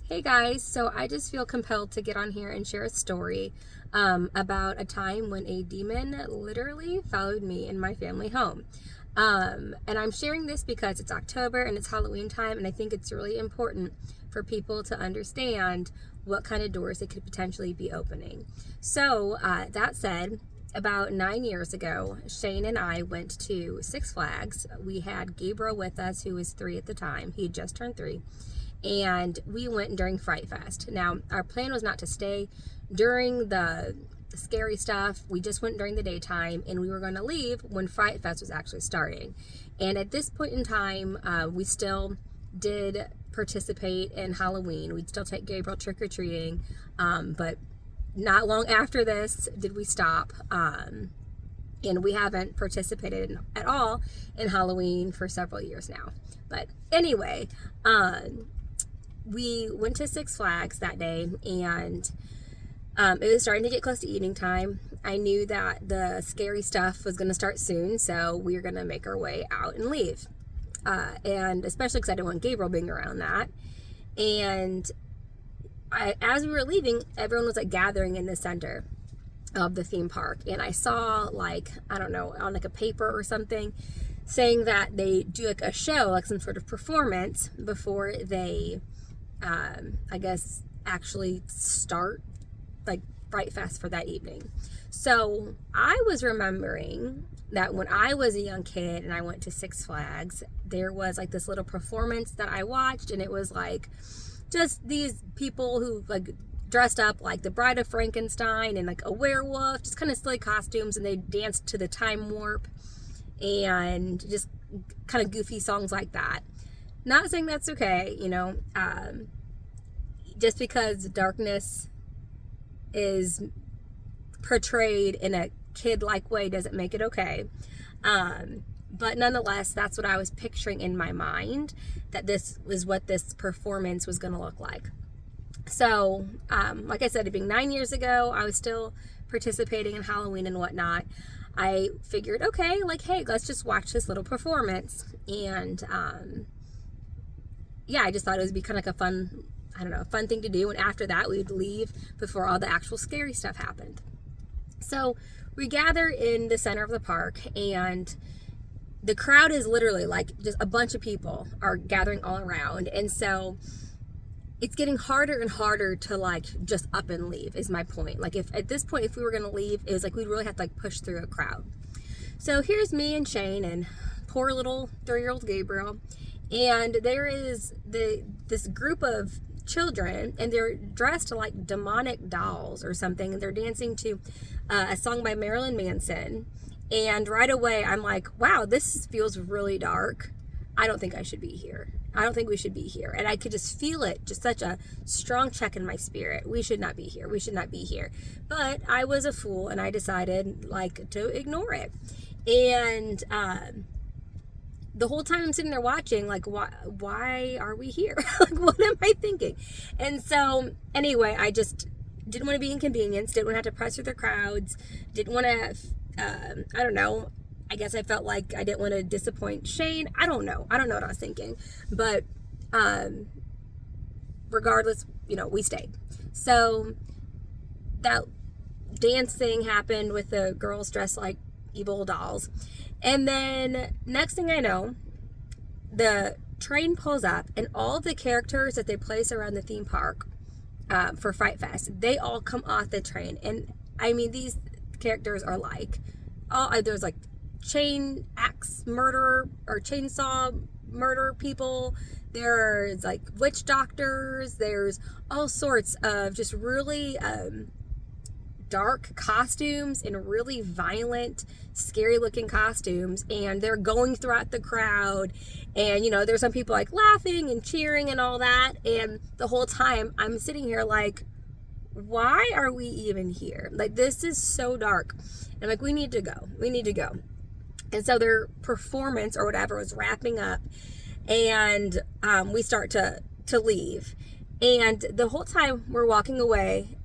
Hey guys, so I just feel compelled to get on here and share a story about a time when a demon literally followed me in my family home. And I'm sharing this because it's October and it's Halloween time, and I think it's really important for people to understand what kind of doors it could potentially be opening. So, that said, about 9 years ago, Shane and I went to Six Flags. We had Gabriel with us, who was 3 at the time. He had just turned 3, and we went during Fright Fest. Now, our plan was not to stay during the scary stuff. We just went during the daytime, and we were going to leave when Fright Fest was actually starting. And at this point in time, we still did participate in Halloween. We'd still take Gabriel trick-or-treating, but not long after this did we stop. And we haven't participated at all in Halloween for several years now. But anyway, we went to Six Flags that day, and it was starting to get close to evening time. I knew that the scary stuff was going to start soon, so we were going to make our way out and leave. And especially because I didn't want Gabriel being around that. And as we were leaving, everyone was gathering in the center of the theme park, and I saw I don't know, on a paper or something, saying that they do a show, some sort of performance before they I guess actually start Fright Fest for that evening. So I was remembering that when I was a young kid and I went to Six Flags, there was this little performance that I watched, and it was just these people who dressed up like the Bride of Frankenstein and a werewolf, just kind of silly costumes, and they danced to the Time Warp and just kind of goofy songs like that. Not saying that's okay, just because darkness is portrayed in a kid-like way doesn't make it okay. But nonetheless, that's what I was picturing in my mind, that this was what this performance was going to look like. So, like I said, it being 9 years ago, I was still participating in Halloween and whatnot. I figured, okay, hey, let's just watch this little performance. And, yeah, I just thought it would be kind of a fun thing to do. And after that, we would leave before all the actual scary stuff happened. So we gather in the center of the park, and the crowd is literally just a bunch of people are gathering all around. And so it's getting harder and harder to just up and leave, is my point. If at this point, if we were going to leave, it was we'd really have to push through a crowd. So here's me and Shane and poor little 3-year-old Gabriel. And there is this group of children, and they're dressed like demonic dolls or something, and they're dancing to a song by Marilyn Manson. And right away I'm wow, this feels really dark. I don't think I should be here. I don't think we should be here. And I could just feel it, just such a strong check in my spirit. We should not be here. We should not be here. But I was a fool, and I decided to ignore it. And the whole time I'm sitting there watching, why are we here? What am I thinking? And so, anyway, I just didn't want to be inconvenienced, didn't want to have to press through the crowds, didn't want to, I don't know, I guess I felt like I didn't want to disappoint Shane. I don't know what I was thinking. But, regardless, we stayed. So, that dance thing happened with the girls dressed like evil dolls. And then next thing I know, the train pulls up, and all the characters that they place around the theme park for Fright Fest, they all come off the train. And I mean, these characters are there's chain axe murder or chainsaw murder people. There's witch doctors. There's all sorts of just really dark costumes and really violent, scary looking costumes, and they're going throughout the crowd, and there's some people laughing and cheering and all that, and the whole time I'm sitting here why are we even here? This is so dark. And I'm we need to go. And so their performance or whatever was wrapping up, and we start to leave, and the whole time we're walking away,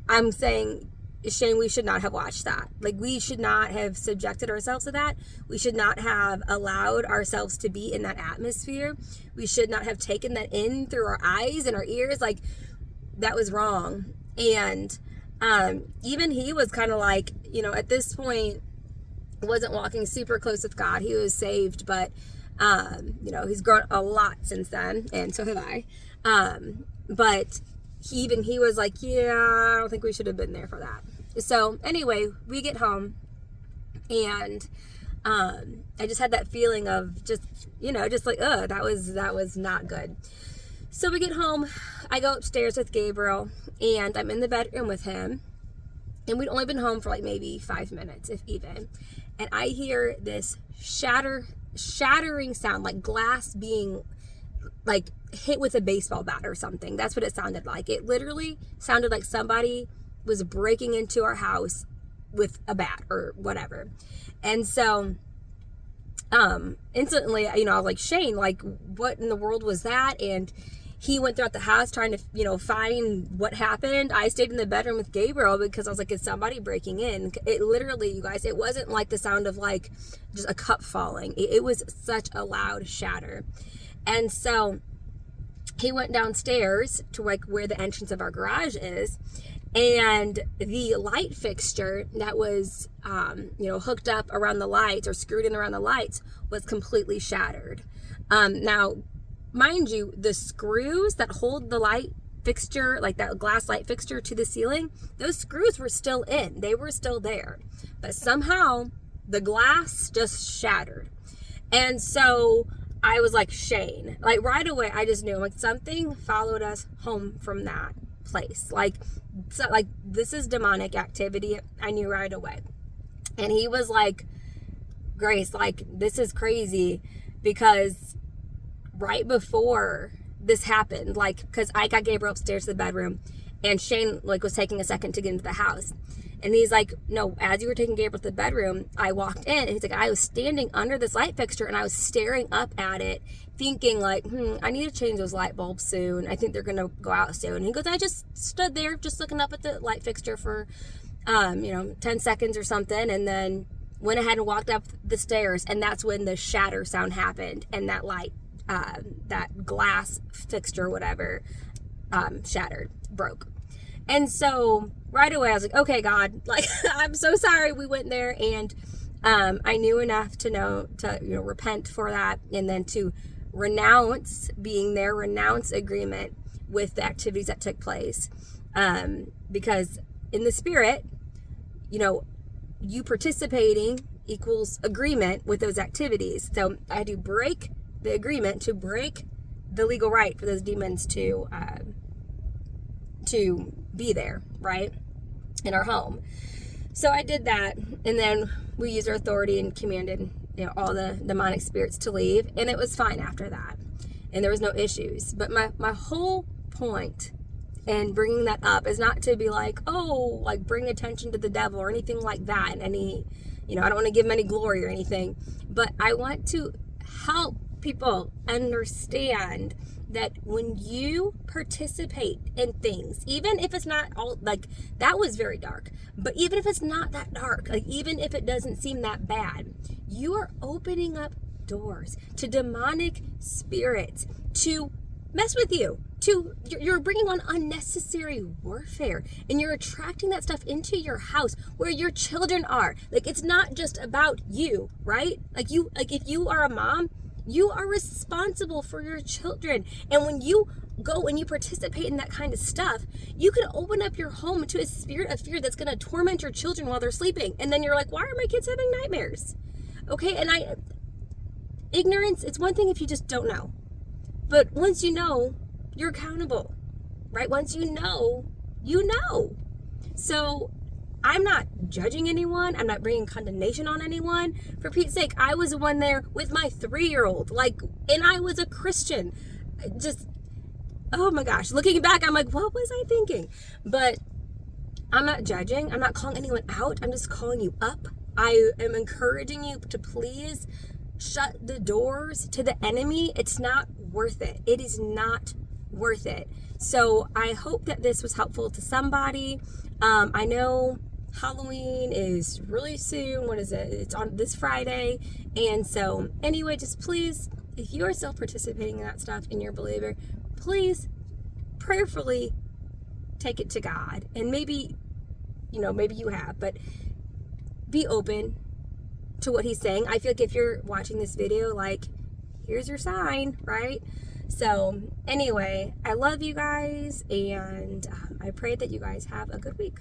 I'm saying, Shane, we should not have watched that. Like, we should not have subjected ourselves to that. We should not have allowed ourselves to be in that atmosphere. We should not have taken that in through our eyes and our ears. Like, that was wrong. And even he was kind of like, you know, at this point, wasn't walking super close with God. He was saved, but, you know, he's grown a lot since then, and so have I. But he was like, yeah, I don't think we should have been there for that. So anyway, we get home, and I just had that feeling of just, you know, just like, that was not good. So we get home, I go upstairs with Gabriel, and I'm in the bedroom with him, and we'd only been home for like maybe 5 minutes, if even, and I hear this shattering sound, like glass being like hit with a baseball bat or something. That's what it sounded like. It literally sounded like somebody was breaking into our house with a bat or whatever. And so instantly, you know, I was like, Shane, like, what in the world was that? And he went throughout the house trying to, you know, find what happened. I stayed in the bedroom with Gabriel because I was like, is somebody breaking in? It literally, you guys, it wasn't like the sound of like just a cup falling. It was such a loud shatter. And so he went downstairs to like where the entrance of our garage is, and the light fixture that was, you know, hooked up around the lights or screwed in around the lights was completely shattered. Now, mind you, the screws that hold the light fixture, like that glass light fixture to the ceiling, those screws were still in. They were still there. But somehow the glass just shattered. And so I was like, Shane, like right away, I just knew like something followed us home from that place. Like, so, like this is demonic activity. I knew right away. And he was like, Grace, like this is crazy, because right before this happened, like, because I got Gabriel upstairs to the bedroom, and Shane like was taking a second to get into the house, and he's like, no, as you were taking Gabriel to the bedroom, I walked in, and he's like, I was standing under this light fixture, and I was staring up at it, thinking like, I need to change those light bulbs soon. I think they're gonna go out soon. And he goes, I just stood there just looking up at the light fixture for 10 seconds or something, and then went ahead and walked up the stairs, and that's when the shatter sound happened, and that light, that glass fixture, whatever, shattered, broke. And so right away I was like, okay, God, like, I'm so sorry we went there. And I knew enough to know to, you know, repent for that, and then to renounce being there, renounce agreement with the activities that took place. Because in the spirit, you know, you participating equals agreement with those activities. So I had to break the agreement, to break the legal right for those demons to be there, right, in our home. So I did that, and then we used our authority and commanded, you know, all the demonic spirits to leave, and it was fine after that, and there was no issues. But my whole point in bringing that up is not to be like, oh, like bring attention to the devil or anything like that, and any, you know, I don't want to give him any glory or anything, but I want to help people understand that when you participate in things, even if it's not all, like, that was very dark, but even if it's not that dark, like, even if it doesn't seem that bad, you are opening up doors to demonic spirits to mess with you, you're bringing on unnecessary warfare, and you're attracting that stuff into your house where your children are. Like, it's not just about you, right? Like, if you are a mom, you are responsible for your children. And when you go and you participate in that kind of stuff, you can open up your home to a spirit of fear that's going to torment your children while they're sleeping. And then you're like, why are my kids having nightmares? Okay, and ignorance, it's one thing if you just don't know. But once you know, you're accountable, right? Once you know, you know. So I'm not judging anyone. I'm not bringing condemnation on anyone. For Pete's sake, I was the one there with my 3-year-old, like, and I was a Christian. Just, oh my gosh. Looking back, I'm like, what was I thinking? But I'm not judging. I'm not calling anyone out. I'm just calling you up. I am encouraging you to please shut the doors to the enemy. It's not worth it. It is not worth it. So I hope that this was helpful to somebody. I know Halloween is really soon. What is it? It's on this Friday. And so, anyway, just please, if you are still participating in that stuff and you're a believer, please prayerfully take it to God. And maybe, maybe you have, but be open to what He's saying. I feel like if you're watching this video, like, here's your sign, right? So, anyway, I love you guys, and I pray that you guys have a good week.